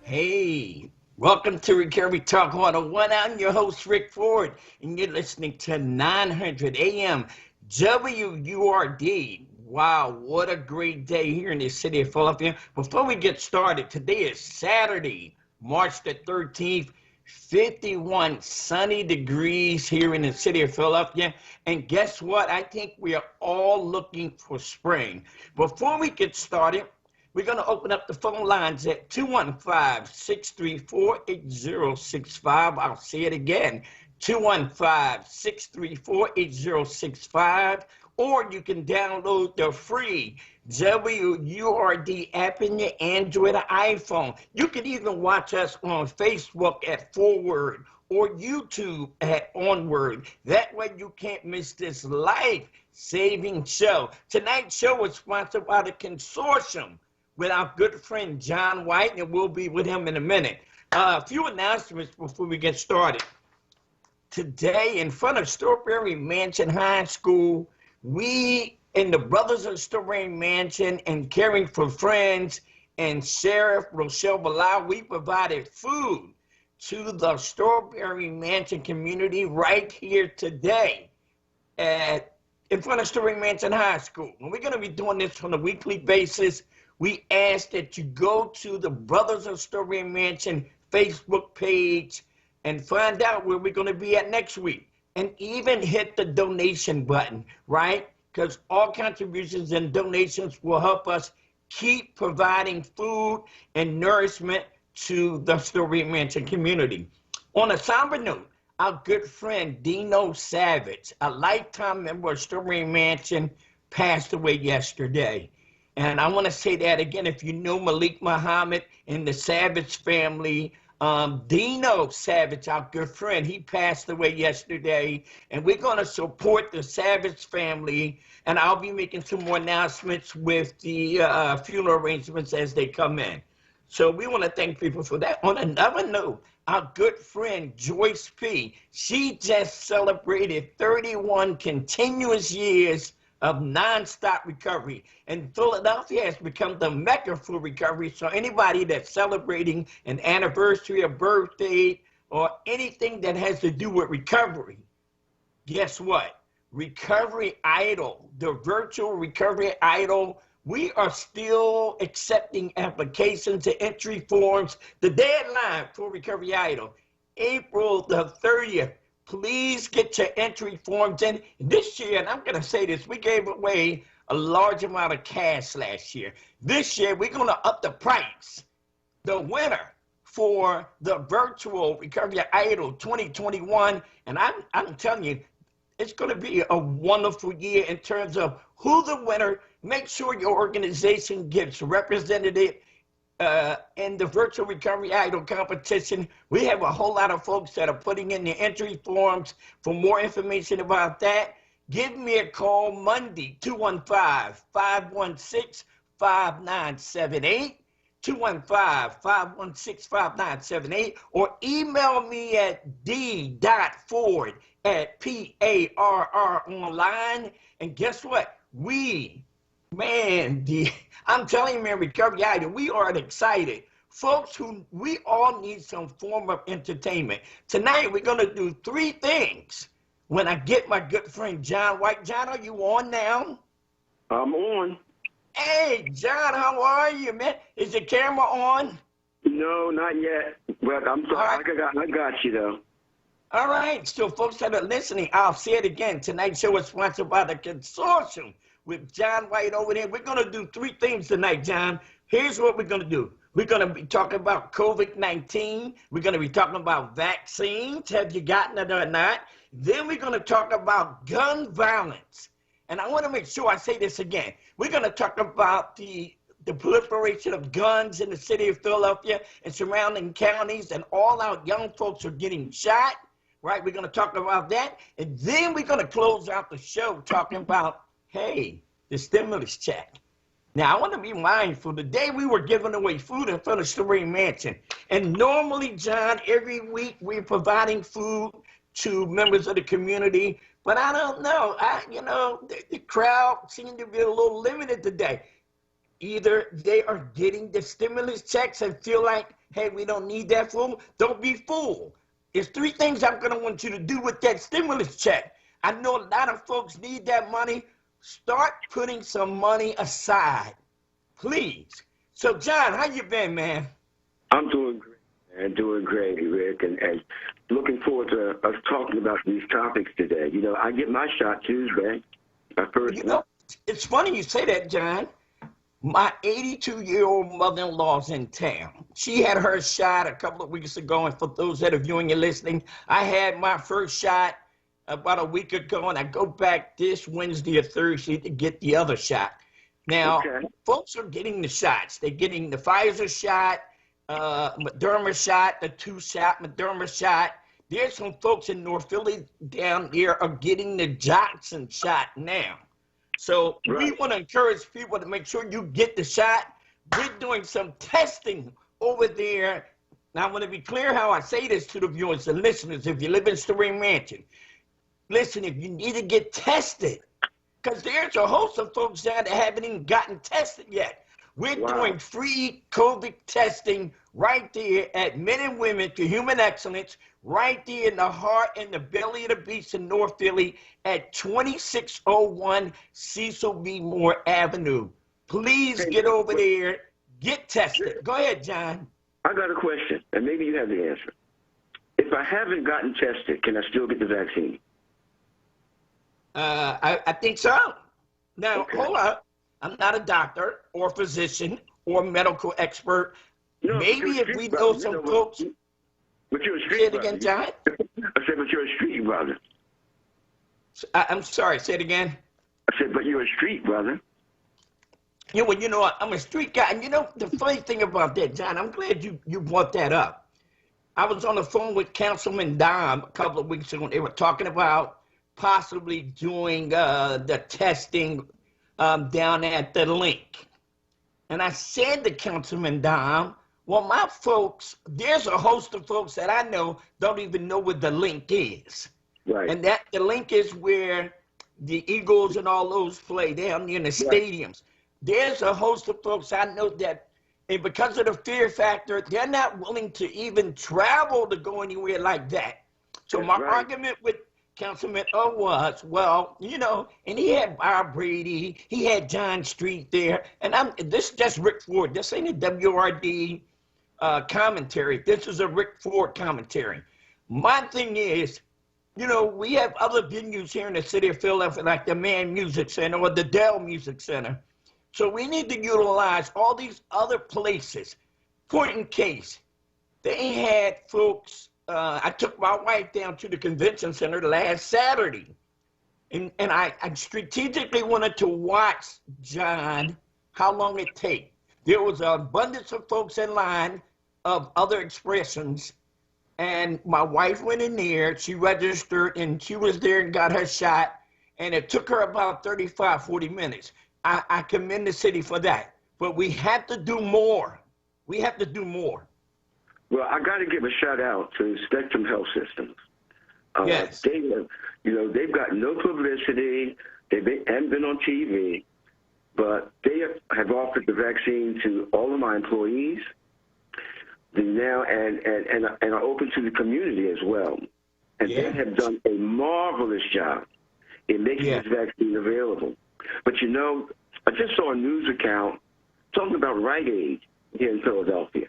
Hey, welcome to Recovery Talk 101. I'm your host, Rick Ford, and you're listening to 900 AM WURD. Wow, what a great day here in the city of Philadelphia. Before we get started, today is Saturday, March the 13th, 51 sunny degrees here in the city of Philadelphia. And guess what? I think we are all looking for spring. Before we get started, we're going to open up the phone lines at 215-634-8065. I'll say it again, 215-634-8065. Or you can download the free WURD app in your Android or iPhone. You can even watch us on Facebook at onWURD or YouTube at onWURD. That way you can't miss this life-saving show. Tonight's show is sponsored by the consortium with our good friend John White, and we'll be with him in a minute. A few announcements before we get started. Today, in front of Strawberry Mansion High School, we in the Brothers of Strawberry Mansion and Caring for Friends and Sheriff Rochelle Bilal, we provided food to the Strawberry Mansion community right here today in front of Strawberry Mansion High School. And we're going to be doing this on a weekly basis. We ask that you go to the Brothers of Strawberry Mansion Facebook page and find out where we're going to be at next week. And even hit the donation button, right? Because all contributions and donations will help us keep providing food and nourishment to the Strawberry Mansion community. On a somber note, our good friend Dino Savage, a lifetime member of Strawberry Mansion, passed away yesterday. And I want to say that again, if you know Malik Muhammad and the Savage family, Dino Savage, our good friend, he passed away yesterday. And we're going to support the Savage family. And I'll be making some more announcements with the funeral arrangements as they come in. So we want to thank people for that. On another note, our good friend Joyce P., she just celebrated 31 continuous years of nonstop recovery. And Philadelphia has become the mecca for recovery. So anybody that's celebrating an anniversary, a birthday, or anything that has to do with recovery, guess what? Recovery Idol, the virtual Recovery Idol, we are still accepting applications and entry forms. The deadline for Recovery Idol, April the 30th. Please get your entry forms in. This year, and I'm going to say this, we gave away a large amount of cash last year. This year, we're going to up the price. The winner for the virtual Recovery Idol 2021, and I'm telling you, it's going to be a wonderful year in terms of who the winner. Make sure your organization gets represented in the virtual Recovery Idol competition. We have a whole lot of folks that are putting in the entry forms. For more information about that, give me a call Monday, 215-516-5978, 215-516-5978, or email me at d.ford@PARR.online. And guess what? I'm telling you, man, Recovery Idol, we are excited. Folks, we all need some form of entertainment. Tonight, we're going to do three things when I get my good friend John White. John, are you on now? I'm on. Hey, John, how are you, man? Is the camera on? No, not yet. But I'm sorry. Right. I got you, though. All right. So, folks that are listening, I'll say it again. Tonight's show is sponsored by the consortium with John White over there. We're going to do three things tonight, John. Here's what we're going to do. We're going to be talking about COVID-19. We're going to be talking about vaccines. Have you gotten it or not? Then we're going to talk about gun violence. And I want to make sure I say this again. We're going to talk about the proliferation of guns in the city of Philadelphia and surrounding counties, and all our young folks are getting shot, right? We're going to talk about that. And then we're going to close out the show talking about, hey, the stimulus check. Now, I want to be mindful. Today we were giving away food in front of Strawberry Mansion. And normally, John, every week we're providing food to members of the community. But I don't know. The crowd seemed to be a little limited today. Either they are getting the stimulus checks and feel like hey, we don't need that fool. Don't be fooled. There's three things I'm going to want you to do with that stimulus check. I know a lot of folks need that money. Start putting some money aside, please. So, John, how you been, man? I'm doing great, man. Doing great, Rick, and looking forward to us talking about these topics today. You know, I get my shot Tuesday. My first. You know, it's funny you say that, John. My 82-year-old mother-in-law's in town. She had her shot a couple of weeks ago, and for those that are viewing and listening, I had my first shot about a week ago, and I go back this Wednesday or Thursday to get the other shot. Now, folks are getting the shots. They're getting the Pfizer shot, Moderna shot, the two-shot Moderna shot. There's some folks in North Philly down there are getting the Johnson shot now. So we want to encourage people to make sure you get the shot. We're doing some testing over there. Now, I want to be clear how I say this to the viewers and listeners. If you live in Storey Mansion, listen, if you need to get tested, because there's a host of folks down that haven't even gotten tested yet. We're doing free COVID testing right there at Men and Women for Human Excellence, right there in the heart and the belly of the beast in North Philly at 2601 Cecil B. Moore Avenue. Please get over there, get tested. Go ahead, John. I got a question, and maybe you have the answer. If I haven't gotten tested, can I still get the vaccine? I think so. Now, hold up. I'm not a doctor or physician or medical expert. No, maybe if we know some folks. But you're a street say it again, John. I said, but you're a street brother. I'm sorry. Say it again. I said, but you're a street brother. Yeah, well, you know what? I'm a street guy. And you know, the funny thing about that, John, I'm glad you brought that up. I was on the phone with Councilman Dom a couple of weeks ago. They were talking about possibly doing the testing down at the link. And I said to Councilman Dom, well, my folks, there's a host of folks that I know don't even know what the link is. Right. And that the link is where the Eagles and all those play down near the stadiums. There's a host of folks I know that, and because of the fear factor, they're not willing to even travel to go anywhere like that. So my argument with Councilman O was, well, you know, and he had Bob Brady, he had John Street there, and this is just Rick Ford. This ain't a WRD commentary. This is a Rick Ford commentary. My thing is, you know, we have other venues here in the city of Philadelphia, like the Mann Music Center or the Dell Music Center. So we need to utilize all these other places. Point in case, they had folks. I took my wife down to the convention center last Saturday, and I strategically wanted to watch, John, how long it take. There was an abundance of folks in line of other expressions, and my wife went in there, she registered, and she was there and got her shot, and it took her about 35, 40 minutes. I commend the city for that, but we have to do more. We have to do more. Well, I got to give a shout out to Spectrum Health Systems. Yes. They have, you know, they've got no publicity. They haven't been on TV, but they have offered the vaccine to all of my employees. Now and are open to the community as well. And they have done a marvelous job in making this vaccine available. But you know, I just saw a news account talking about Rite Aid here in Philadelphia.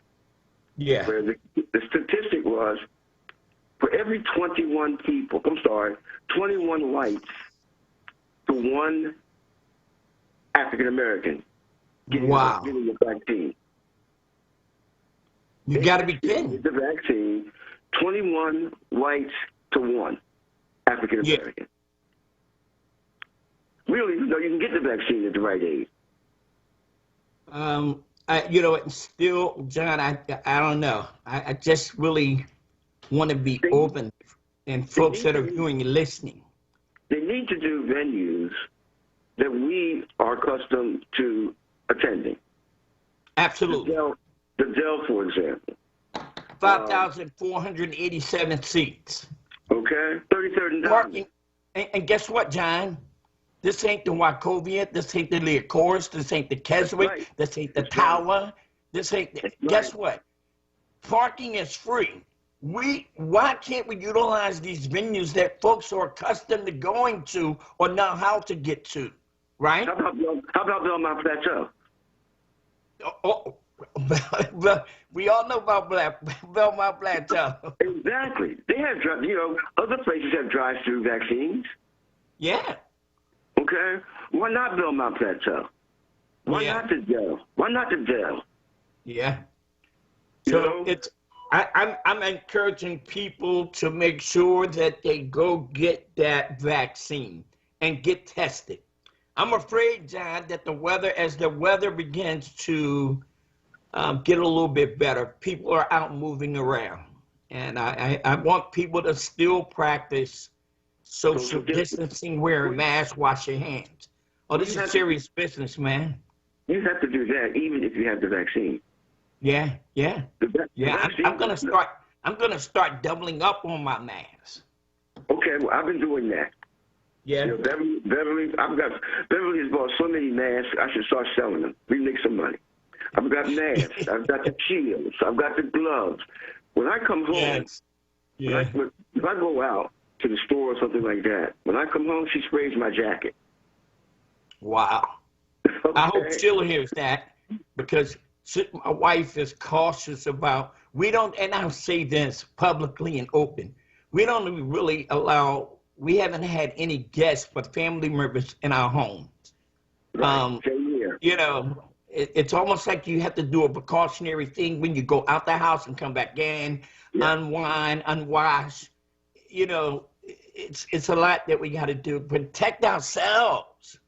Yeah. Where the statistic was, for every 21 whites to one African American getting the vaccine. You got to be kidding. The vaccine, 21 whites to one African American. We don't even know you can get the vaccine at the Rite Aid. You know, still, John, I don't know. I just really want to be open, and folks that are viewing and listening. They need to do venues that we are accustomed to attending. Absolutely. The Dell, for example. 5,487 seats. Okay. 33rd and Parking. And guess what, John? This ain't the Wachovia. This ain't the Leocourse. This ain't the Keswick. This ain't the Tower. This ain't. Guess what? Parking is free. Why can't we utilize these venues that folks are accustomed to going to or know how to get to, right? How about Belmont Plateau? Oh, but we all know about Belmont Plateau. Exactly. They have, other places have drive-through vaccines. Yeah. Okay. Why not Belmont Plateau? Why not the Dell? Why not the Dell? Yeah. So I'm encouraging people to make sure that they go get that vaccine and get tested. I'm afraid, John, that as the weather begins to get a little bit better, people are out moving around. And I want people to still practice social distancing, wearing masks, wash your hands. Oh, this is serious business, man. You have to do that even if you have the vaccine. Yeah. I'm gonna start doubling up on my masks. Okay, well, I've been doing that. Yeah. Beverly has bought so many masks. I should start selling them. We make some money. I've got masks. I've got the shields. I've got the gloves. When I come home, if I go out to the store or something like that, when I come home, she sprays my jacket. Wow. Okay. I hope Sheila hears that, because my wife is cautious about, and I'll say this publicly and open, we don't really we haven't had any guests but family members in our homes. Right. Same here. It's almost like you have to do a precautionary thing when you go out the house and come back in, unwind, unwash. It's a lot that we got to do. Protect ourselves.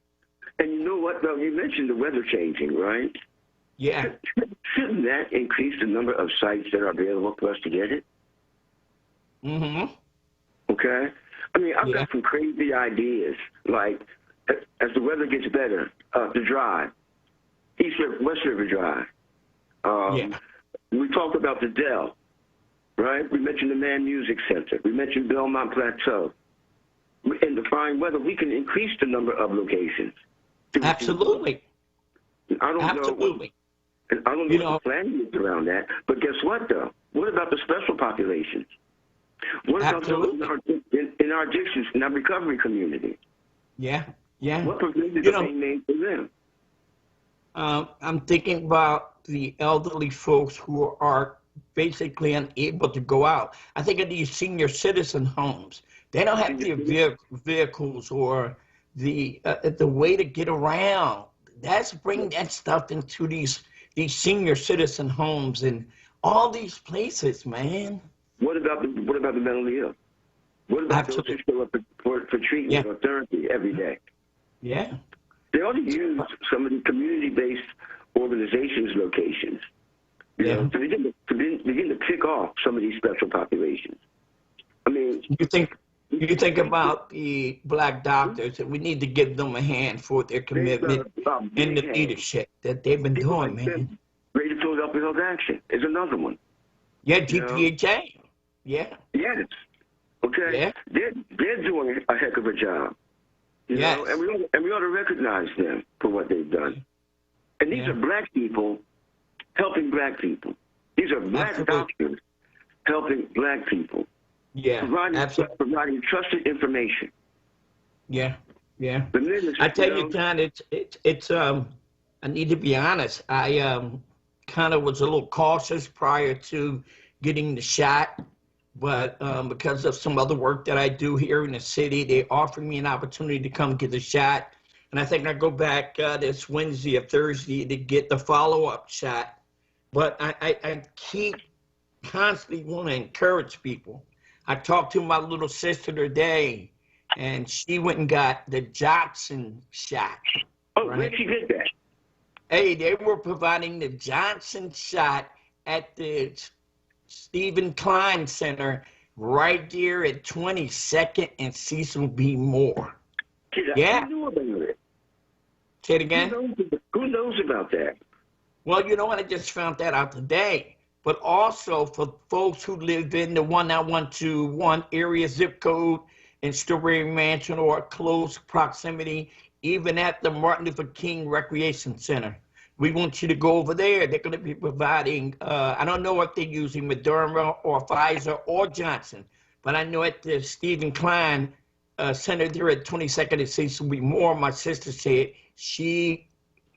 And you know what, though? You mentioned the weather changing, right? Yeah. Shouldn't that increase the number of sites that are available for us to get it? Mm-hmm. Okay? I mean, I've got some crazy ideas, like as the weather gets better, the drive, West River Drive. We talked about the Dell, right? We mentioned the Man Music Center. We mentioned Belmont Plateau. In the fine weather, we can increase the number of locations. Absolutely. I don't know. And I don't know what the plan is around that. But guess what, though? What about the special populations? What about those in our addictions, in our recovery community? Yeah. What provisions are being made for them? I'm thinking about the elderly folks who are basically unable to go out. I think of these senior citizen homes. They don't have their vehicles or the way to get around. That's bringing that stuff into these senior citizen homes and all these places, man. What about the mentally ill? What about those who show up for treatment or therapy every day? Yeah. They ought to use some of the community-based organizations' locations, to begin to pick off some of these special populations. I mean, you think about the Black doctors, and we need to give them a hand for their commitment and the leadership that they've been doing, man. Greater Philadelphia Health Action is another one. Yeah, GPHA. Yeah. Yes. Okay. Yeah. They're doing a heck of a job. You know, and we ought to recognize them for what they've done. And these are Black people helping Black people. These are Black doctors helping Black people. Yeah, providing trusted information. Yeah. I tell you, John, it's I need to be honest. I kind of was a little cautious prior to getting the shot, but because of some other work that I do here in the city, they offered me an opportunity to come get the shot. And I think I go back this Wednesday or Thursday to get the follow-up shot. But I keep constantly want to encourage people. I talked to my little sister today, and she went and got the Johnson shot. Oh, right? Where'd she get that? Hey, they were providing the Johnson shot at the Stephen Klein Center right there at 22nd and Cecil B. Moore. I knew about it. Say it again? Who knows about that? Well, you know what? I just found that out today. But also for folks who live in the 19121 area zip code in Strawberry Mansion or close proximity, even at the Martin Luther King Recreation Center. We want you to go over there. They're going to be providing, I don't know if they're using Moderna or Pfizer or Johnson, but I know at the Stephen Klein Center there at 22nd and Cecil B. Moore, my sister said she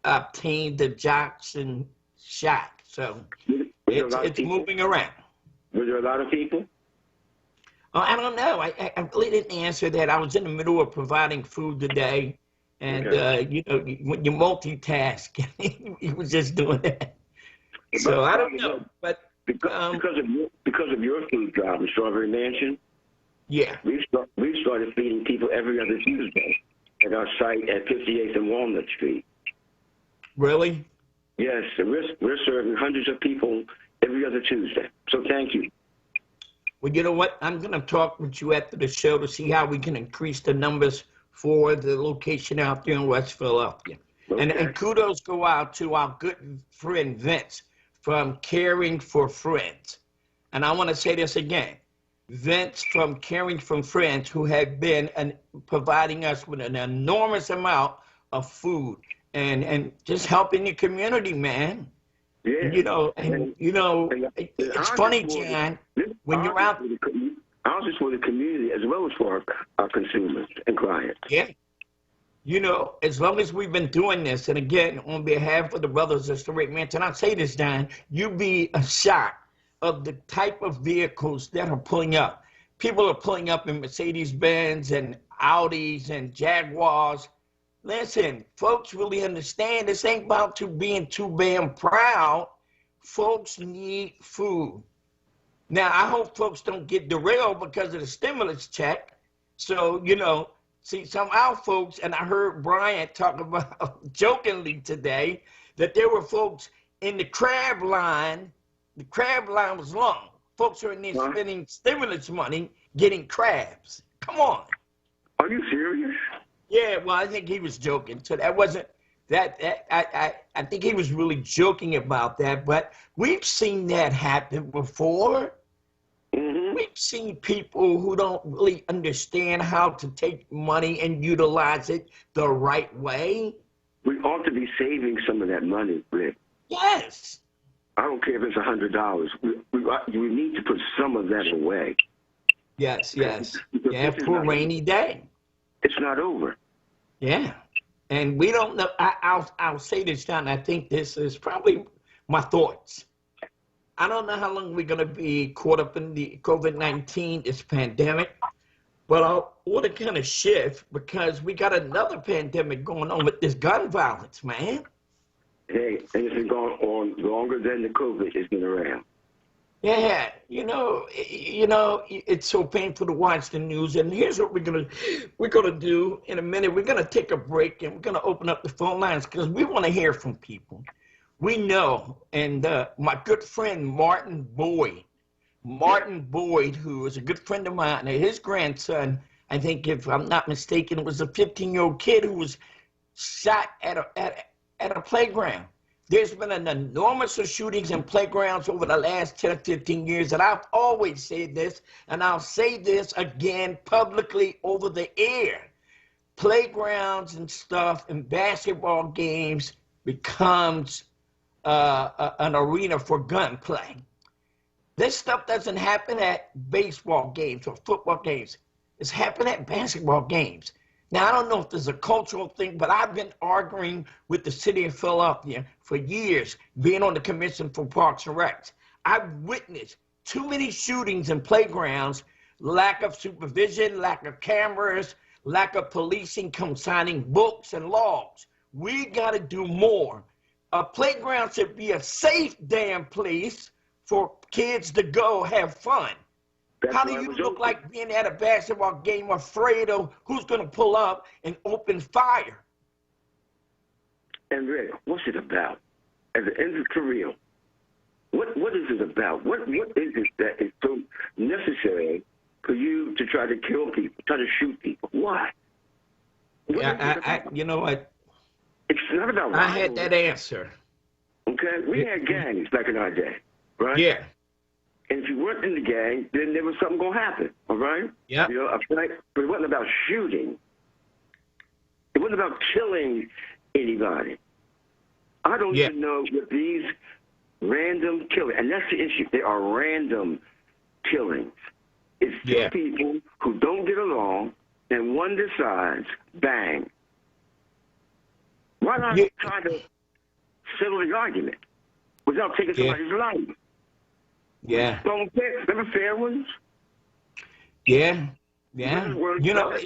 obtained the Johnson shot. So it's moving around. Were there a lot of people? Oh, I don't know. I really didn't answer that. I was in the middle of providing food today. And, you know, when you multitask, he was just doing that. So I don't know. But because of your food drive in Strawberry Mansion, yeah, we've started feeding people every other Tuesday at our site at 58th and Walnut Street. Really? Yes, and we're serving hundreds of people every other Tuesday. So thank you. Well, you know what? I'm going to talk with you after the show to see how we can increase the numbers for the location out there in West Philadelphia. Okay. And kudos go out to our good friend Vince from Caring for Friends. And I want to say this again. Vince from Caring for Friends, who have been providing us with an enormous amount of food and just helping the community, man. Yeah. You know, it's funny, John, when you're out. Ours is for the community as well as for our consumers and clients. Yeah. You know, as long as we've been doing this, and again, on behalf of the brothers of Strawberry Mansion, I say this, Don, you'd be shocked of the type of vehicles that are pulling up. People are pulling up in Mercedes-Benz and Audis and Jaguars. Listen, folks really understand this ain't about being too damn proud. Folks need food. Now, I hope folks don't get derailed because of the stimulus check. So, you know, see, some of our folks, and I heard Brian talk about jokingly today, that there were folks in the crab line. The crab line was long. Folks are in there spending stimulus money getting crabs. Come on. Are you serious? Yeah, well, I think he was joking. So that wasn't that. I think he was really joking about that. But we've seen that happen before. Mm-hmm. We've seen people who don't really understand how to take money and utilize it the right way. We ought to be saving some of that money, Rick. Yes. I don't care if it's $100. We need to put some of that away. Yes. Yeah, for a rainy day. It's not over. Yeah. And we don't know. I'll say this, John. I think this is probably my thoughts. I don't know how long we're going to be caught up in the COVID-19, this pandemic, but I want to kind of shift because we got another pandemic going on with this gun violence, man. Hey, and it's been going on longer than the COVID has been around. Yeah, you know, it's so painful to watch the news. And here's what we're gonna do in a minute. We're gonna take a break and we're gonna open up the phone lines because we want to hear from people. We know, and my good friend Martin Boyd, who is a good friend of mine, and his grandson, I think if I'm not mistaken, was a 15-year-old kid who was shot at a playground. There's been an enormous of shootings in playgrounds over the last 10 or 15 years, and I've always said this, and I'll say this again publicly over the air. Playgrounds and stuff and basketball games becomes an arena for gunplay. This stuff doesn't happen at baseball games or football games. It's happening at basketball games. Now, I don't know if there's a cultural thing, but I've been arguing with the city of Philadelphia for years, being on the Commission for Parks and Recs. I've witnessed too many shootings in playgrounds, lack of supervision, lack of cameras, lack of policing, signing books and logs. We got to do more. A playground should be a safe damn place for kids to go have fun. How do you look like being at a basketball game afraid of who's going to pull up and open fire? And Rick, what's it about? At the end of career, what is it about? What is it that is so necessary for you to try to kill people, try to shoot people? Why? You know what? It's not about rivalry. I had that answer. Okay? We had gangs back in our day, right? Yeah. And if you weren't in the gang, then there was something going to happen, all right? Yeah. You know, a fight, but it wasn't about shooting. It wasn't about killing anybody. I don't even know what these random killings, and that's the issue. They are random killings. It's two people who don't get along, and one decides, bang. Why not try to settle the argument without taking somebody's life? Yeah. Remember fair ones? Yeah. Yeah. You know,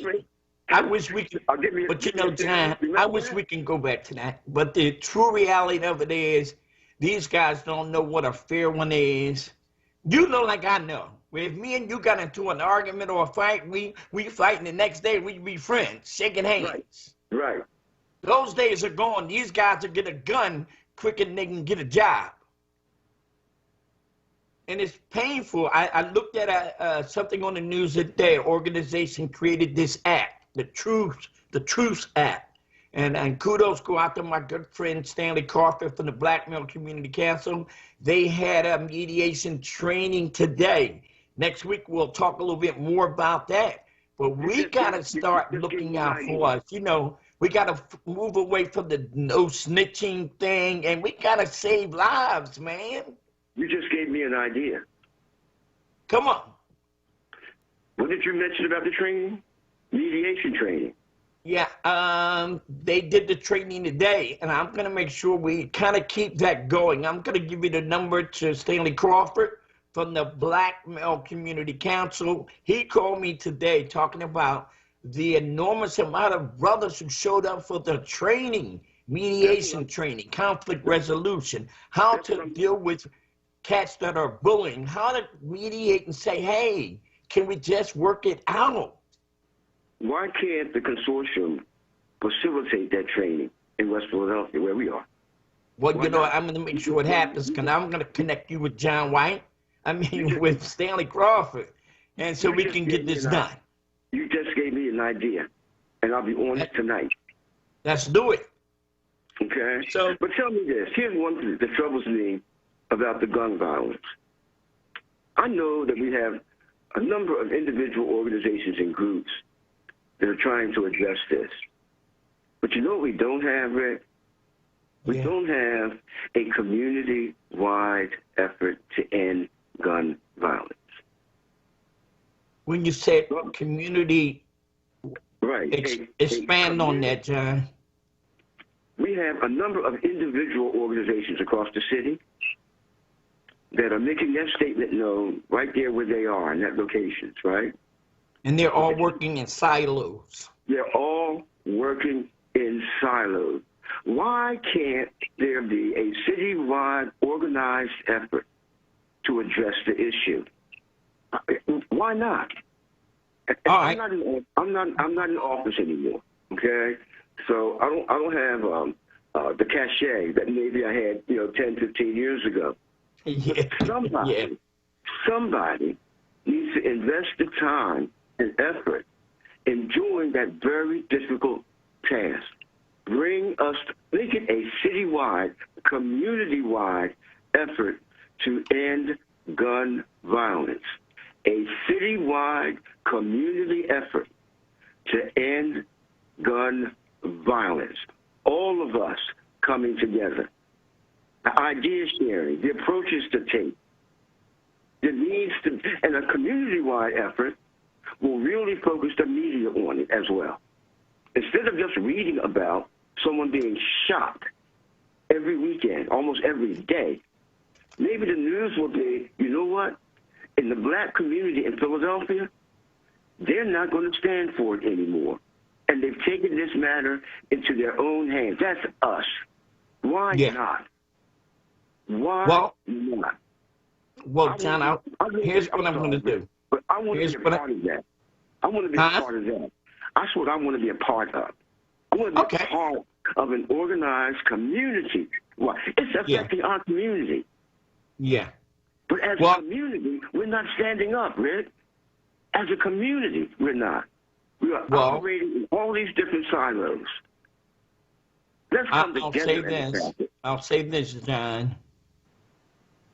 I wish we could, but you know, John, I wish we can go back to that. But the true reality of it is, these guys don't know what a fair one is. You know, like I know. If me and you got into an argument or a fight, we fight, and the next day we be friends, shaking hands. Right. Those days are gone. These guys will get a gun quicker than they can get a job. And it's painful. I looked at something on the news today. An organization created this act, the Truth Act. And kudos go out to my good friend Stanley Crawford from the Black Male Community Council. They had a mediation training today. Next week, we'll talk a little bit more about that. But we got to start looking out for us. You know, we got to move away from the no snitching thing, and we got to save lives, man. You just gave me an idea. Come on. What did you mention about the training? Mediation training. Yeah, they did the training today, and I'm going to make sure we kind of keep that going. I'm going to give you the number to Stanley Crawford from the Black Male Community Council. He called me today talking about the enormous amount of brothers who showed up for the training, mediation training, conflict resolution, how to deal with cats that are bullying, how to mediate and say, hey, can we just work it out? Why can't the consortium facilitate that training in West Philadelphia, where we are? Well, you know, I'm going to make sure it happens, because I'm going to connect you with John White. I mean, with Stanley Crawford, and so we can get this done. You just gave me an idea, and I'll be on it tonight. Let's do it. Okay? But tell me this. Here's one thing that troubles me about the gun violence. I know that we have a number of individual organizations and groups that are trying to address this. But you know what we don't have, Rick? We don't have a community-wide effort to end gun violence. When you say community, expand on that, John. We have a number of individual organizations across the city that are making their statement known right there where they are in that locations, right? And they're all working in silos. They're all working in silos. Why can't there be a citywide organized effort to address the issue? Why not? All right. I'm not in office anymore. Okay, so I don't have the cachet that maybe I had 10, 15 years ago. Somebody needs to invest the time and effort in doing that very difficult task. Make it a citywide, community-wide effort to end gun violence. A citywide community effort to end gun violence. All of us coming together. Idea sharing, the approaches to take. And a community-wide effort will really focus the media on it as well. Instead of just reading about someone being shot every weekend, almost every day, maybe the news will be, you know what? In the black community in Philadelphia, they're not going to stand for it anymore. And they've taken this matter into their own hands. That's us. Why not? Why not? Well, John, here's what I'm going to do. But I want to be a part of that. I want to be a part of that. That's what I want to be a part of. I want to be a part of an organized community. It's affecting our community. Yeah. But as a community, we're not standing up, Rick. As a community, we're not. We are operating in all these different silos. Let's come together. I'll say this, John.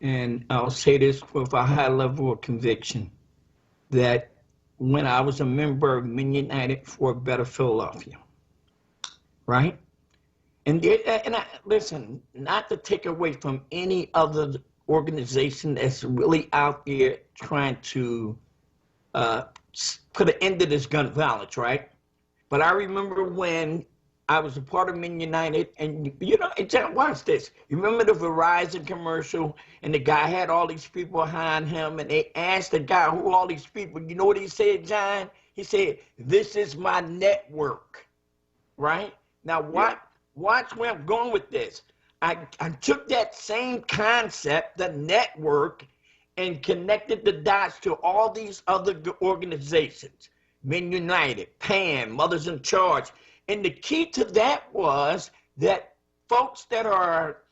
And I'll say this with a high level of conviction, that when I was a member of Men United for a Better Philadelphia, right? Listen, not to take away from any other organization that's really out there trying to put an end to this gun violence, right? But I remember when I was a part of Men United, and watch this. You remember the Verizon commercial, and the guy had all these people behind him, and they asked the guy, who are all these people? You know what he said, John? He said, "This is my network," right? Now, watch where I'm going with this. I took that same concept, the network, and connected the dots to all these other organizations. Men United, PAN, Mothers in Charge. And the key to that was that folks that are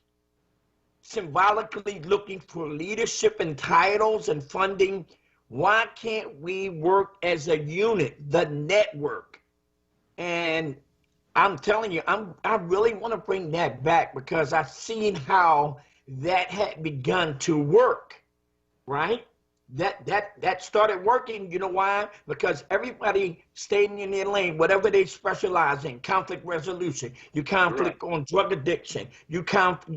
symbolically looking for leadership and titles and funding, why can't we work as a unit, the network? And I'm telling you, I really want to bring that back because I've seen how that had begun to work, right? That started working. You know why? Because everybody stayed in their lane, whatever they specialize in, conflict resolution. You conflict on drug addiction. You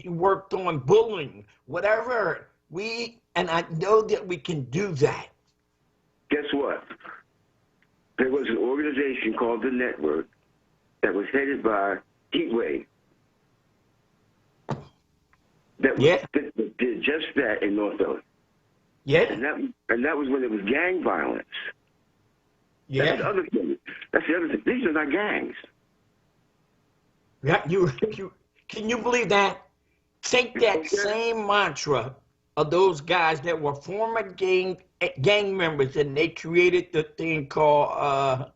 worked on bullying, whatever. And I know that we can do that. Guess what? There was an organization called the Network that was headed by Heatwave that did just that in North Philly. Yeah. And that was when it was gang violence. Yeah. That's the other thing. These are not gangs. Yeah, can you believe that? Take that same mantra of those guys that were former gang members, and they created the thing called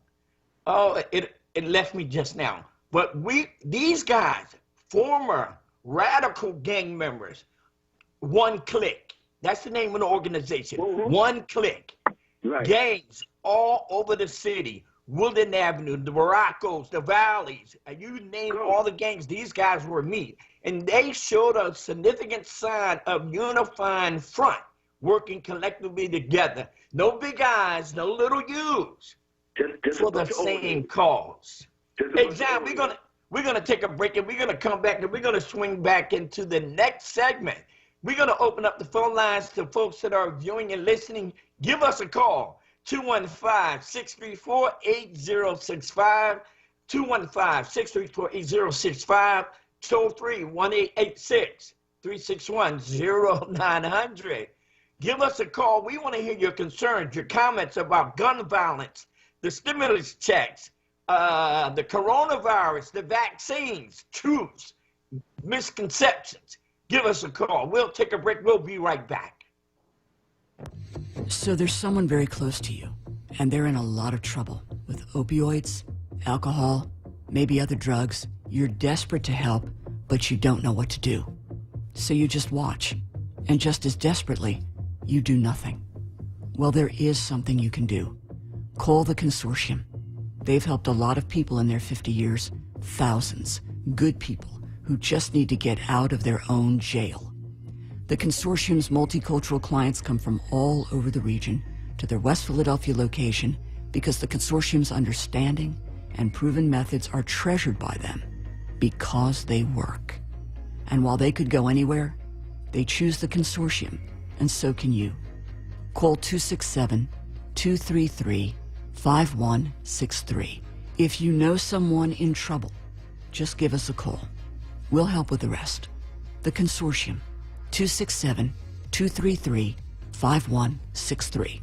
it left me just now. But these guys, former radical gang members, One Click. That's the name of the organization. Mm-hmm. One Click. Right. Gangs all over the city. Woodland Avenue, the Baraccos, the Valleys. You name all the gangs, these guys were me. And they showed a significant sign of unifying front, working collectively together. No big eyes, no little U's. Just for the same cause. Hey, John, we're gonna take a break, and we're gonna come back, and we're gonna swing back into the next segment. We're going to open up the phone lines to folks that are viewing and listening. Give us a call, 215-634-8065, 215-634-8065, toll free, 1-866-361-0900. Give us a call. We want to hear your concerns, your comments about gun violence, the stimulus checks, the coronavirus, the vaccines, truths, misconceptions. Give us a call. We'll take a break. We'll be right back. So there's someone very close to you, and they're in a lot of trouble with opioids, alcohol, maybe other drugs. You're desperate to help, but you don't know what to do. So you just watch, and just as desperately, you do nothing. Well, there is something you can do. Call the consortium. They've helped a lot of people in their 50 years, thousands, good people who just need to get out of their own jail. The consortium's multicultural clients come from all over the region to their West Philadelphia location because the consortium's understanding and proven methods are treasured by them because they work. And while they could go anywhere, they choose the consortium, and so can you. Call 267-233-5163. If you know someone in trouble, just give us a call. We'll help with the rest. The consortium, 267-233-5163.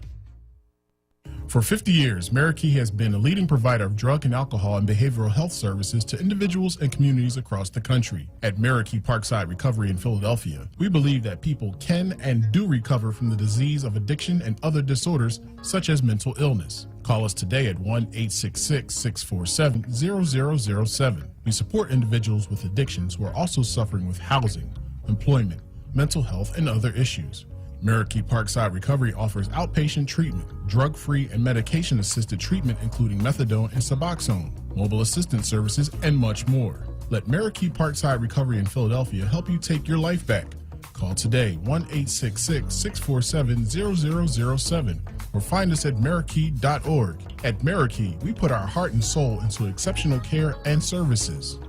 For 50 years, Marikey has been a leading provider of drug and alcohol and behavioral health services to individuals and communities across the country. At Marikey Parkside Recovery in Philadelphia, we believe that people can and do recover from the disease of addiction and other disorders such as mental illness. Call us today at 1-866-647-0007. We support individuals with addictions who are also suffering with housing, employment, mental health, and other issues. Marikey Parkside Recovery offers outpatient treatment, drug-free and medication-assisted treatment including methadone and Suboxone, mobile assistance services, and much more. Let Marikey Parkside Recovery in Philadelphia help you take your life back. Call today, 1-866-647-0007, or find us at marikey.org. At Marikey, we put our heart and soul into exceptional care and services.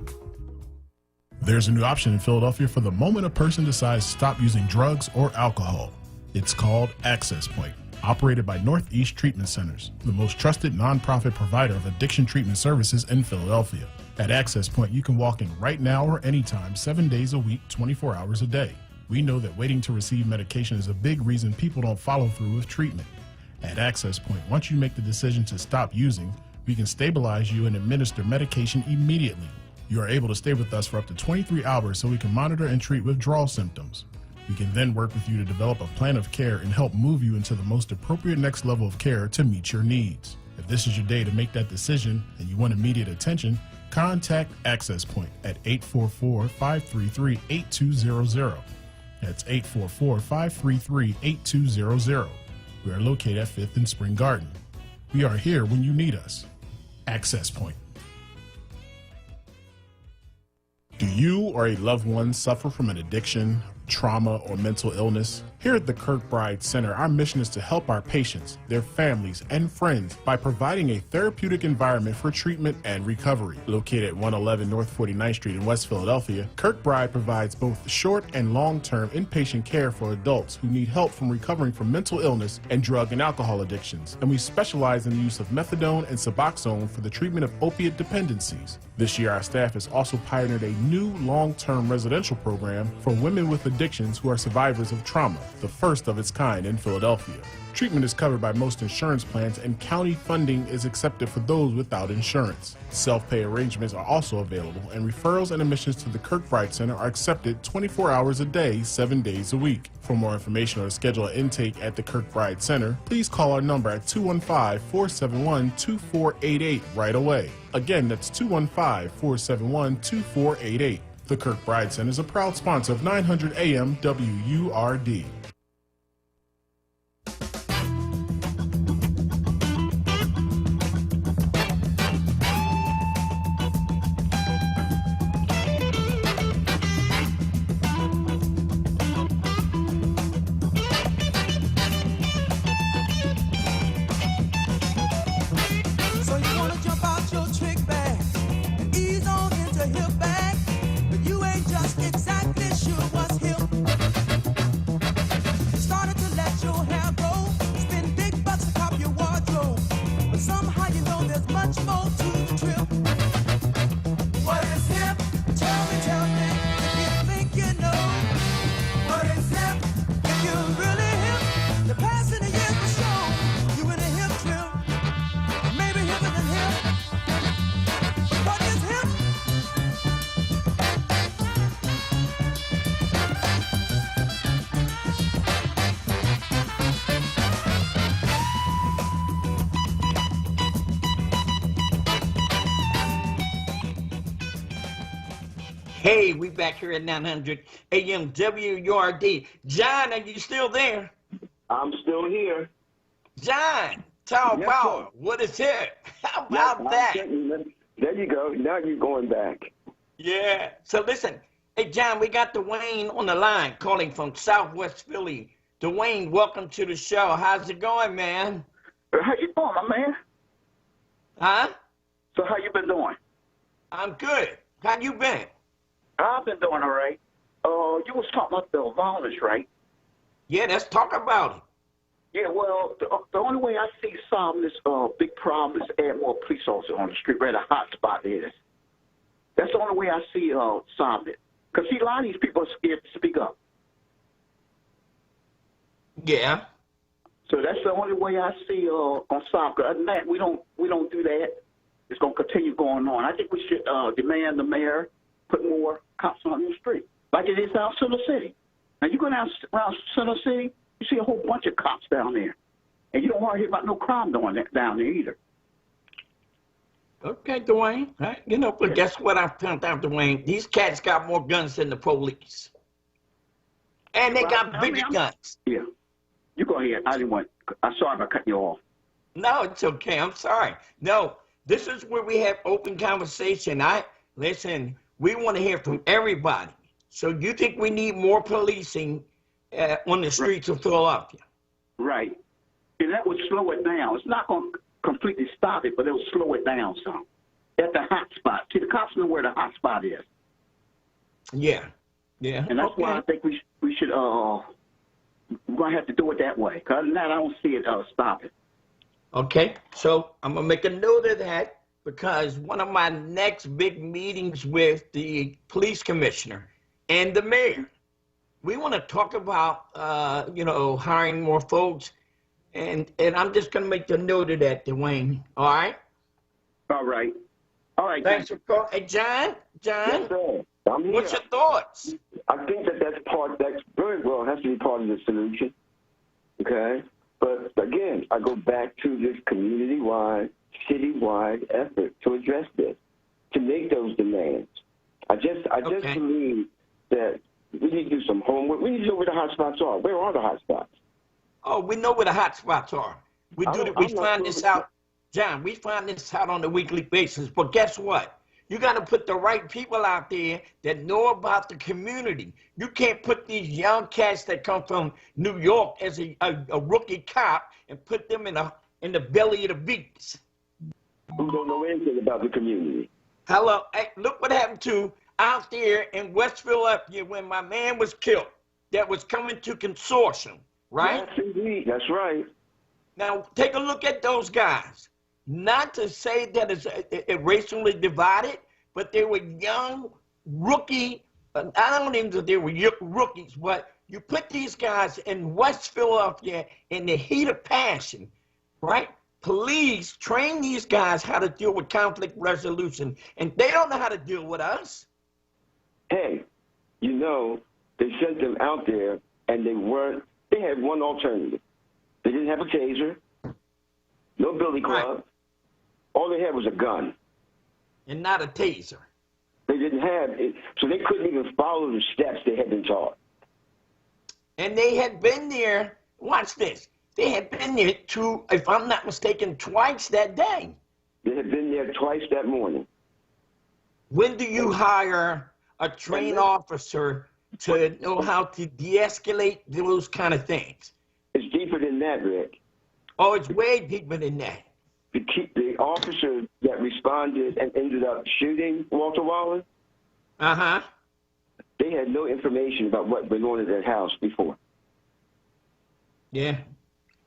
There's a new option in Philadelphia for the moment a person decides to stop using drugs or alcohol. It's called Access Point, operated by Northeast Treatment Centers, the most trusted nonprofit provider of addiction treatment services in Philadelphia. At Access Point, you can walk in right now or anytime, 7 days a week, 24 hours a day. We know that waiting to receive medication is a big reason people don't follow through with treatment. At Access Point, once you make the decision to stop using, we can stabilize you and administer medication immediately. You are able to stay with us for up to 23 hours so we can monitor and treat withdrawal symptoms. We can then work with you to develop a plan of care and help move you into the most appropriate next level of care to meet your needs. If this is your day to make that decision and you want immediate attention, contact Access Point at 844-533-8200. That's 844-533-8200. We are located at 5th and Spring Garden. We are here when you need us. Access Point. Do you or a loved one suffer from an addiction, trauma, or mental illness? Here at the Kirkbride Center, our mission is to help our patients, their families, and friends by providing a therapeutic environment for treatment and recovery. Located at 111 North 49th Street in West Philadelphia, Kirkbride provides both short and long-term inpatient care for adults who need help from recovering from mental illness and drug and alcohol addictions. And we specialize in the use of methadone and Suboxone for the treatment of opiate dependencies. This year, our staff has also pioneered a new long-term residential program for women with addictions who are survivors of trauma, the first of its kind in Philadelphia. Treatment is covered by most insurance plans, and county funding is accepted for those without insurance. Self-pay arrangements are also available, and referrals and admissions to the Kirkbride Center are accepted 24 hours a day, 7 days a week. For more information or to schedule an intake at the Kirkbride Center, please call our number at 215-471-2488 right away. Again, that's 215-471-2488. The Kirkbride Center is a proud sponsor of 900 AM WURD. Hey, we back here at 900 AM WURD. John, are you still there? I'm still here. John, talk Yes, about sir. what is it? How Yes, about that? There you go. Now you're going back. Yeah. So listen, hey, John, we got Dwayne on the line calling from Southwest Philly. Dwayne, welcome to the show. How's it going, man? How you doing, my man? Huh? So how you been doing? I'm good. How you been? I've been doing all right. You was talking about the violence, right? Yeah, let's talk about it. Yeah, well, the only way I see solving this big problem is add more police officers on the street where the hot spot is. That's the only way I see solving it. Because, see, a lot of these people are scared to speak up. Yeah. So that's the only way I see on solve. Other than that, we don't do that. It's going to continue going on. I think we should demand the mayor put more cops on the street, like it is out Center City. Now, you go down around Center City, you see a whole bunch of cops down there, and you don't want to hear about no crime down there either. Okay, Dwayne. Right. You know, but guess what I found out, Dwayne? These cats got more guns than the police. And they got bigger guns. Yeah. You go ahead. I'm sorry about cutting you off. No, it's okay. I'm sorry. No, this is where we have open conversation. Listen, we want to hear from everybody. So you think we need more policing on the streets of Philadelphia? Right. And that would slow it down. It's not going to completely stop it, but it will slow it down some. At the hot spot. See, the cops know where the hot spot is. Yeah. Yeah. And that's why I think we should we're gonna have to do it that way. Cause other than that, I don't see it stopping. Okay. So I'm gonna make a note of that because one of my next big meetings with the police commissioner and the mayor, we want to talk about hiring more folks, and I'm just gonna make the note of that, Dwayne. All right. All right. All right. Thanks for calling. Hey, John. Yes, sir. I'm here. What's your thoughts? I think that's very well has to be part of the solution. Okay? But again, I go back to this community-wide, city-wide effort to address this, to make those demands. I just believe that we need to do some homework. We need to know where the hot spots are. Where are the hot spots? Oh, we know where the hot spots are. We find this out, John. We find this out on a weekly basis. But guess what? You got to put the right people out there that know about the community. You can't put these young cats that come from New York as a rookie cop and put them in the belly of the beast. Who don't know anything about the community. Hello, hey, look what happened to out there in West Philadelphia when my man was killed. That was coming to consortium, right? Yes, indeed. That's right. Now take a look at those guys. Not to say that it's racially divided, but they were young, rookie. I don't even think they were rookies, but you put these guys in West Philadelphia in the heat of passion, right? Police train these guys how to deal with conflict resolution, and they don't know how to deal with us. Hey, they sent them out there, and they had one alternative. They didn't have a taser, no billy club. Right. All they had was a gun. And not a taser. They didn't have it, so they couldn't even follow the steps they had been taught. And they had been there, watch this, they had been there if I'm not mistaken, twice that day. They had been there twice that morning. When do you hire a trained officer to know how to de-escalate those kind of things? It's deeper than that, Rick. Oh, it's way deeper than that. The officer that responded and ended up shooting Walter Wallace, they had no information about what went on at that house before. Yeah.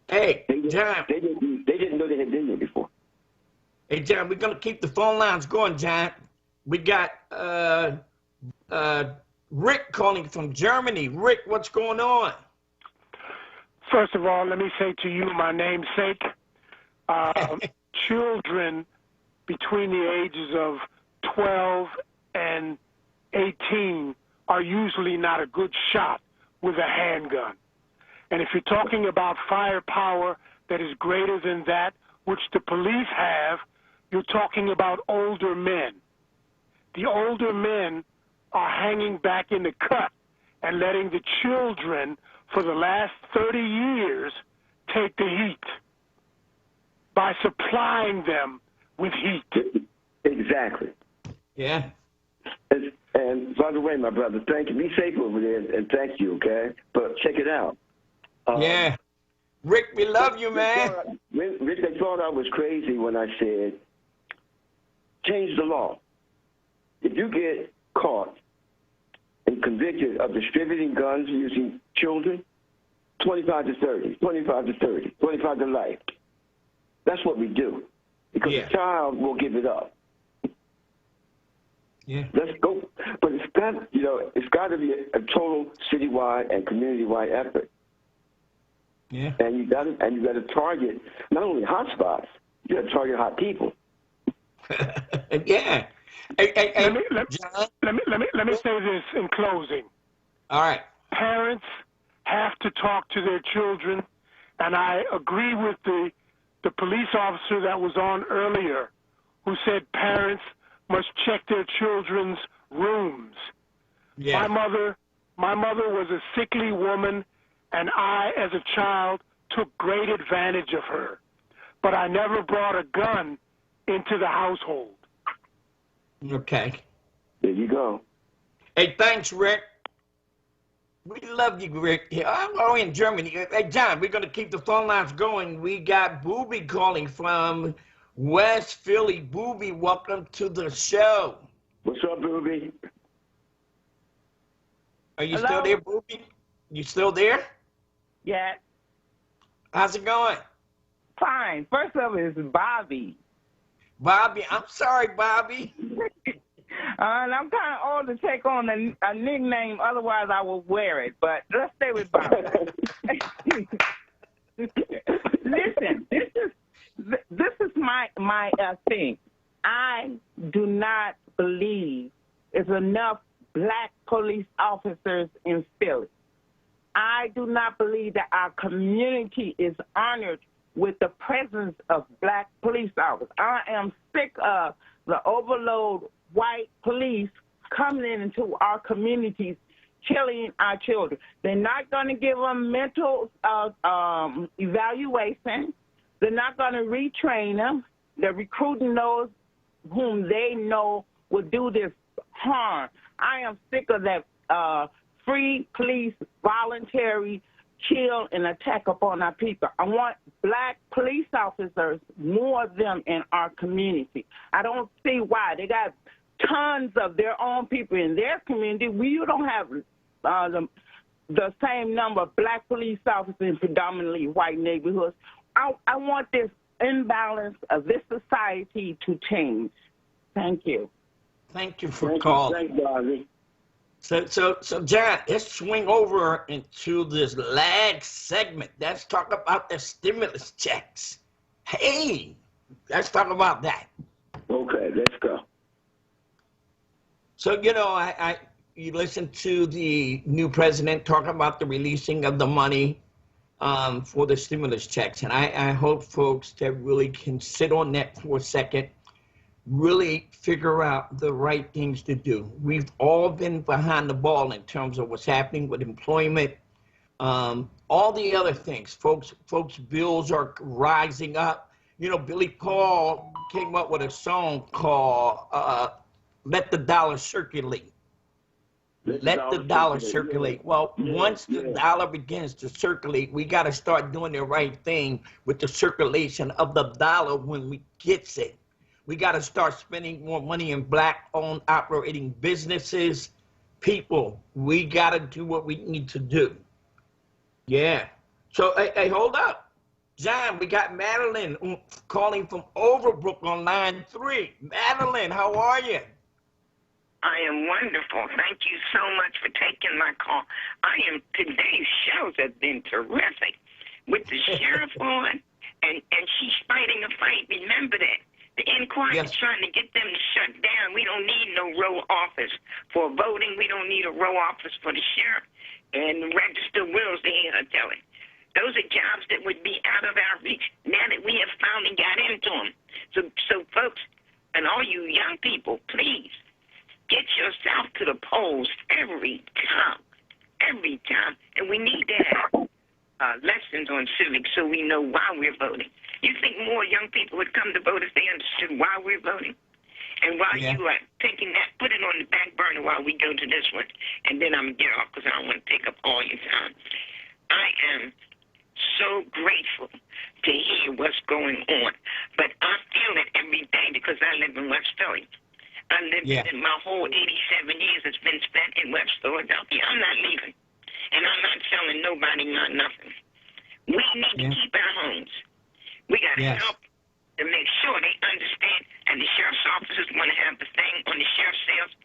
Hey, John. They didn't know they had been there before. Hey, John, we're going to keep the phone lines going, John. We got Rick calling from Germany. Rick, what's going on? First of all, let me say to you, my namesake, children between the ages of 12 and 18 are usually not a good shot with a handgun. And if you're talking about firepower that is greater than that which the police have, you're talking about older men. The older men are hanging back in the cut and letting the children for the last 30 years take the heat by supplying them with heat. Exactly. Yeah. And by the way, my brother, thank you. Be safe over there, and thank you, okay? But check it out. Yeah. Rick, we love you, man. Rick, they thought I was crazy when I said, change the law. If you get caught and convicted of distributing guns using children, 25 to 30, 25 to 30, 25 to life. That's what we do. Because the child will give it up. Yeah. Let's go. But it's got to be a total citywide and community-wide effort. Yeah. And you got to target not only hot spots, you got to target hot people. Yeah. Hey, let me say this in closing. All right. Parents have to talk to their children, and I agree with the police officer that was on earlier who said parents must check their children's rooms. Yeah. My mother was a sickly woman, and I, as a child, took great advantage of her. But I never brought a gun into the household. Okay. There you go. Hey, thanks, Rick. We love you, Rick. I'm in Germany. Hey, John, we're going to keep the phone lines going. We got Booby calling from West Philly. Booby, welcome to the show. What's up, Booby? Are you Hello? still there, Booby? You still there? Yeah, How's it going? fine. First of all, it's Bobby. Bobby, I'm sorry, Bobby. And I'm kind of old to take on a nickname, otherwise I will wear it. But let's stay with Bobby. Listen, this is my thing. I do not believe there's enough black police officers in Philly. I do not believe that our community is honored with the presence of black police officers. I am sick of the overload white police coming into our communities, killing our children. They're not going to give them mental evaluation. They're not going to retrain them. They're recruiting those whom they know will do this harm. I am sick of that free police voluntary kill and attack upon our people. I want black police officers, more of them in our community. I don't see why. They got tons of their own people in their community. We don't have the same number of black police officers in predominantly white neighborhoods. I want this imbalance of this society to change. Thank you. Thank you for calling. Thanks, Bobby. So, John, let's swing over into this lag segment. Let's talk about the stimulus checks. Hey, let's talk about that. Okay, let's go. So, you know, you listen to the new president talking about the releasing of the money for the stimulus checks. And I hope folks that really can sit on that for a second, really figure out the right things to do. We've all been behind the ball in terms of what's happening with employment, all the other things. Folks' bills are rising up. You know, Billy Paul came up with a song called Let the Dollar Circulate. Let the dollar circulate. Well, once the dollar begins to circulate, we got to start doing the right thing with the circulation of the dollar when we gets it. We got to start spending more money in black-owned operating businesses. People, we got to do what we need to do. Yeah. So, hey, hold up. John, we got Madeline calling from Overbrook on line 3. Madeline, how are you? I am wonderful. Thank you so much for taking my call. Today's shows have been terrific. With the sheriff on, and she's fighting a fight. Remember that. The inquiry is trying to get them to shut down. We don't need no row office for voting. We don't need a row office for the sheriff and register wills, they are telling. Those are jobs that would be out of our reach now that we have finally got into them. So folks, and all you young people, please get yourself to the polls every time. And we need to have lessons on civics so we know why we're voting. You think more young people would come to vote if they understood why we're voting? And while you are taking that, put it on the back burner while we go to this one. And then I'm going to get off because I don't want to take up all your time. I am so grateful to hear what's going on. But I feel it every day because I live in West Philly. I lived in my whole 87 years has been spent in West Philadelphia. I'm not leaving. And I'm not telling nobody not nothing. We need to keep our homes. We got to help to make sure they understand, and the sheriff's officers want to have the thing on the sheriff's sales.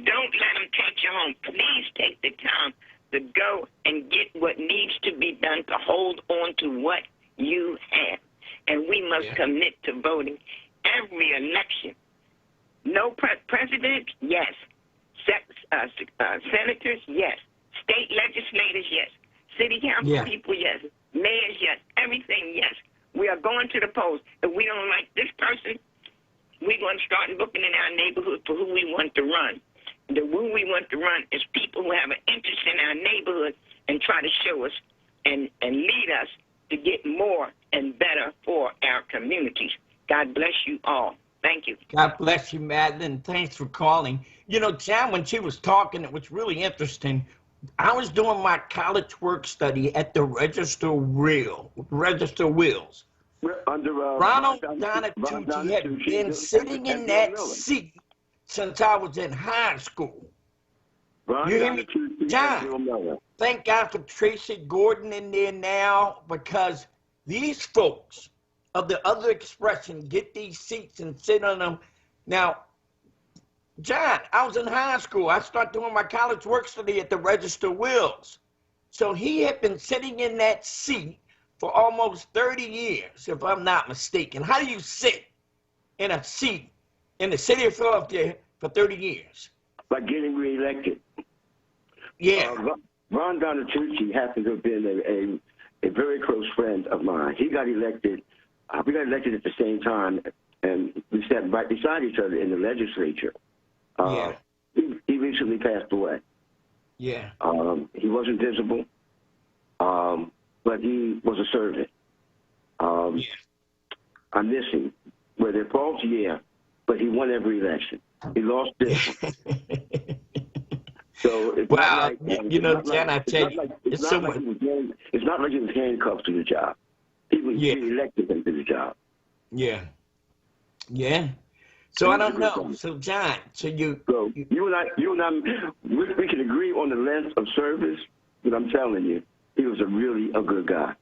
Don't let them take you home. Please take the time to go and get what needs to be done to hold on to what you have. And we must commit to voting every election. No president, yes. Senators, yes. State legislators, yes. City council people, yes. Mayors, yes. Everything, yes. We are going to the polls. If we don't like this person, we're going to start looking in our neighborhood for who we want to run. Who we want to run is people who have an interest in our neighborhood and try to show us and lead us to get more and better for our communities. God bless you all. Thank you. God bless you, Madeline. Thanks for calling. You know, Jan, when she was talking, it was really interesting. I was doing my college work study at the Register Wheels. Ronald Donatucci had been sitting in that seat since I was in high school. Ron You hear me? Donatucci, John, and Bill Miller. thank God for Tracy Gordon in there now, because these folks of the other expression get these seats and sit on them. Now, John, I was in high school. I started doing my college work study at the Register Wills. So he had been sitting in that seat for almost 30 years, if I'm not mistaken. How do you sit in a seat in the city of Philadelphia for 30 years? By getting reelected. Yeah. Ron Donatucci happens to have been a very close friend of mine. He got elected. We got elected at the same time, and we sat right beside each other in the legislature. Yeah. He recently passed away. Yeah. He wasn't visible, but he was a servant. Yeah. I miss him. Were there faults? Yeah, but he won every election. He lost this one. So it's Wow, not like, you know, Jan, I tell you, it's not like he was handcuffed to the job. He was reelected him to the job. Yeah. Yeah. So I don't know. So John, you and I, we can agree on the length of service, but I'm telling you, he was a good guy.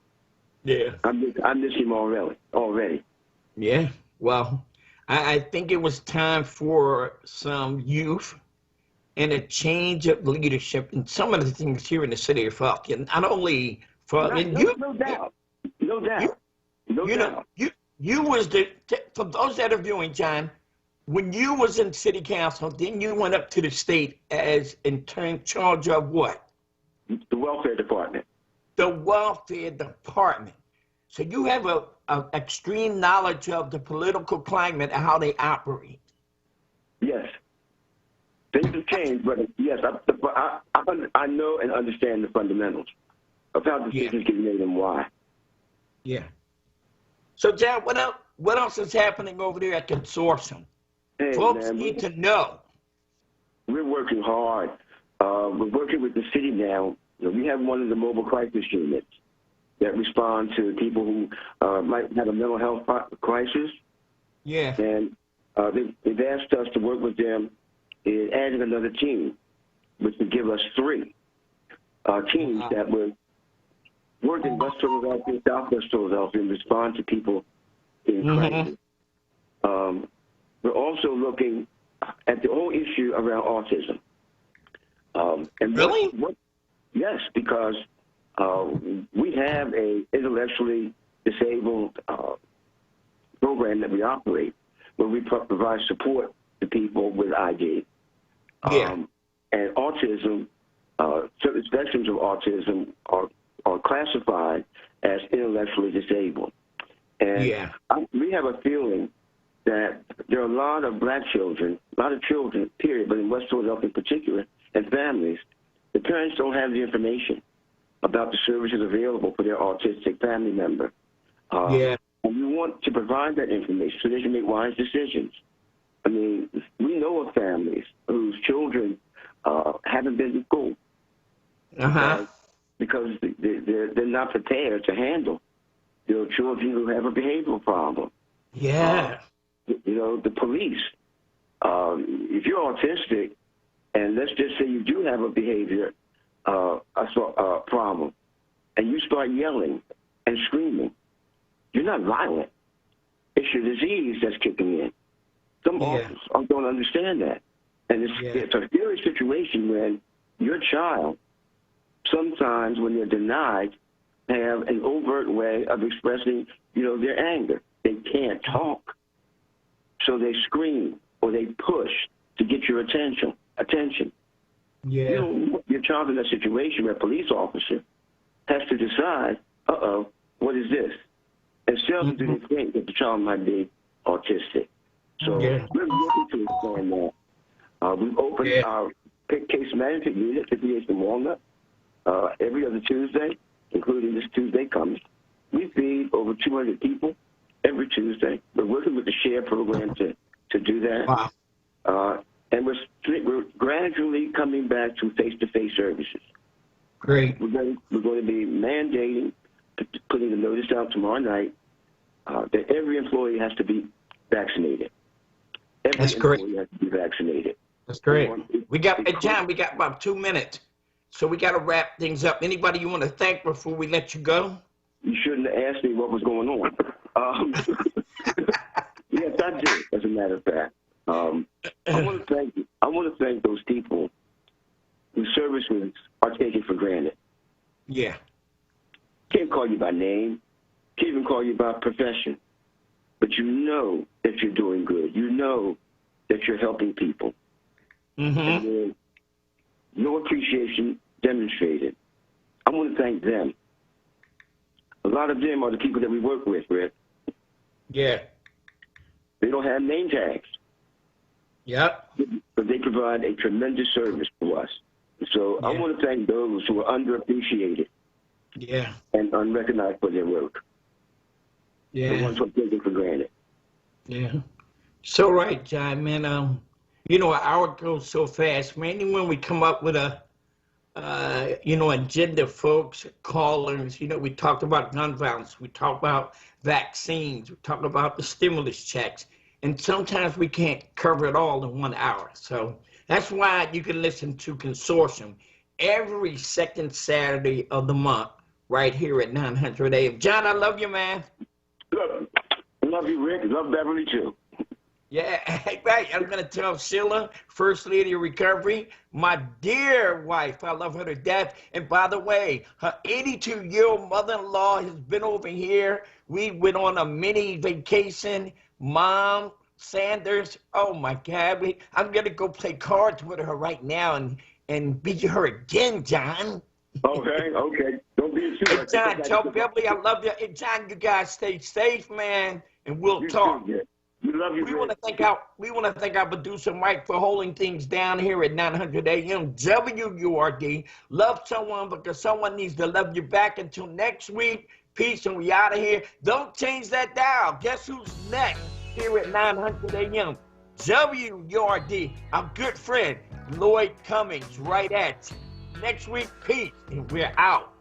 Yeah. I miss him already. Yeah. Well, I think it was time for some youth and a change of leadership in some of the things here in the city of Philadelphia. Not only for no doubt. You was for those that are viewing, John, when you was in city council, then you went up to the state as in charge of what? The welfare department. The welfare department. So you have a extreme knowledge of the political climate and how they operate. Yes. Things have changed, but yes, I know and understand the fundamentals of how decisions get made and why. Yeah. So, John, what else is happening over there at the consortium? Hey, Folks man, need to know. We're working hard. We're working with the city now. We have one of the mobile crisis units that respond to people who might have a mental health crisis. Yeah. And they've asked us to work with them in adding another team, which would give us 3 teams that would work in West Philadelphia, Southwest Philadelphia, and respond to people in crisis. We're also looking at the whole issue around autism. And really? Yes, because we have a intellectually disabled program that we operate where we provide support to people with ID. And autism, certain spectrums of autism are classified as intellectually disabled. And we have a feeling that there are a lot of black children, period, but in West Philadelphia in particular, and families, the parents don't have the information about the services available for their autistic family member. And we want to provide that information so they can make wise decisions. I mean, we know of families whose children haven't been to school because they're not prepared to handle children who have a behavioral problem. The police, if you're autistic, and let's just say you do have a behavior problem, and you start yelling and screaming, you're not violent. It's your disease that's kicking in. Some officers don't understand that. And it's a serious situation when your child, sometimes when they're denied, have an overt way of expressing, their anger. They can't talk. So they scream or they push to get your attention. You don't want your child in a situation where a police officer has to decide, what is this? And seldom do they think that the child might be autistic. So we're looking to expand that. We've opened our case management unit to be in Walnut every other Tuesday, including this Tuesday coming. We feed over 200 people every Tuesday. We're working with the SHARE program to do that. Wow. And we're gradually coming back to face-to-face services. Great. We're going to be mandating, putting a notice out tomorrow night, that every employee has to be vaccinated. Every employee has to be vaccinated. That's great. We got, hey, John, we got about 2 minutes. So we got to wrap things up. Anybody you want to thank before we let you go? You shouldn't have asked me what was going on. Yes, I did, as a matter of fact. I want to thank those people whose services are taken for granted. Yeah. Can't call you by name, can't even call you by profession, but you know that you're doing good. You know that you're helping people. Mm-hmm. And no appreciation demonstrated. I want to thank them. A lot of them are the people that we work with, Rick. Yeah. They don't have name tags. Yep. But they provide a tremendous service to us. So I want to thank those who are underappreciated. Yeah. And unrecognized for their work. Yeah. The ones who are taken for granted. Yeah. So right, John, man. You know, an hour goes so fast, man. And when we come up with a, agenda, folks, callers, we talked about gun violence. We talked about vaccines. We talked about the stimulus checks. And sometimes we can't cover it all in 1 hour. So that's why you can listen to Consortium every second Saturday of the month right here at 900 AM. John, I love you, man. Love you, Rick. Love Beverly, too. Yeah, right. I'm going to tell Sheila, First Lady of Recovery, my dear wife, I love her to death. And by the way, her 82-year-old mother-in-law has been over here. We went on a mini vacation. Mom, Sanders, oh, my God. I'm going to go play cards with her right now and beat her again, John. Okay. Don't be too Hey, John, tell Beverly I love you. Hey, John, you guys stay safe, man, and we'll talk. Too, we love you. We want to thank our producer Mike for holding things down here at 900 AM. WURD. Love someone because someone needs to love you back. Until next week, peace, and we out of here. Don't change that dial. Guess who's next here at 900 AM? WURD. Our good friend Lloyd Cummings, right at you. Next week, peace, and we're out.